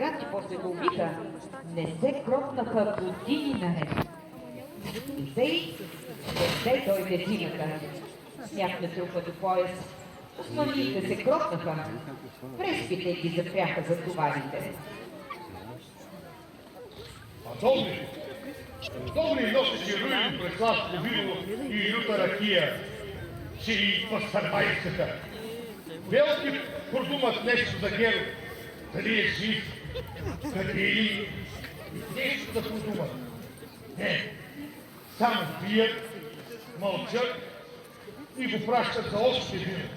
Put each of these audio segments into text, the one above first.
град и после го убиха, не се кропнаха години наред. И тъй дойде зимата. Сняг натрупа до пояс. Османлиите се кропнаха. Преспите ги запряха за товарите. А добри носеше руи през сладко вино и люта ракия, че и пастърмайската. Велки продумат нещо за Геров, дали е жив, къде ли, нещо да продумат. Не, само пият, мълчат и го пращат за още вино.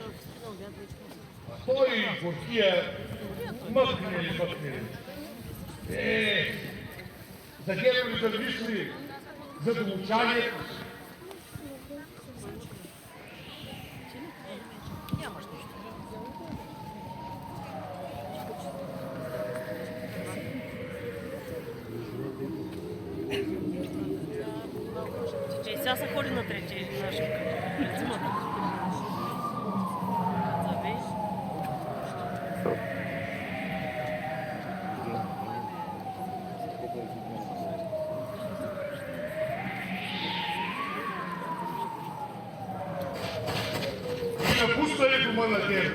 А той горкия мъкне ли. За Геров ли да мисли за домочанието си? Че сега се ходи на трети наши зимата. И напусна ли дома на Геров?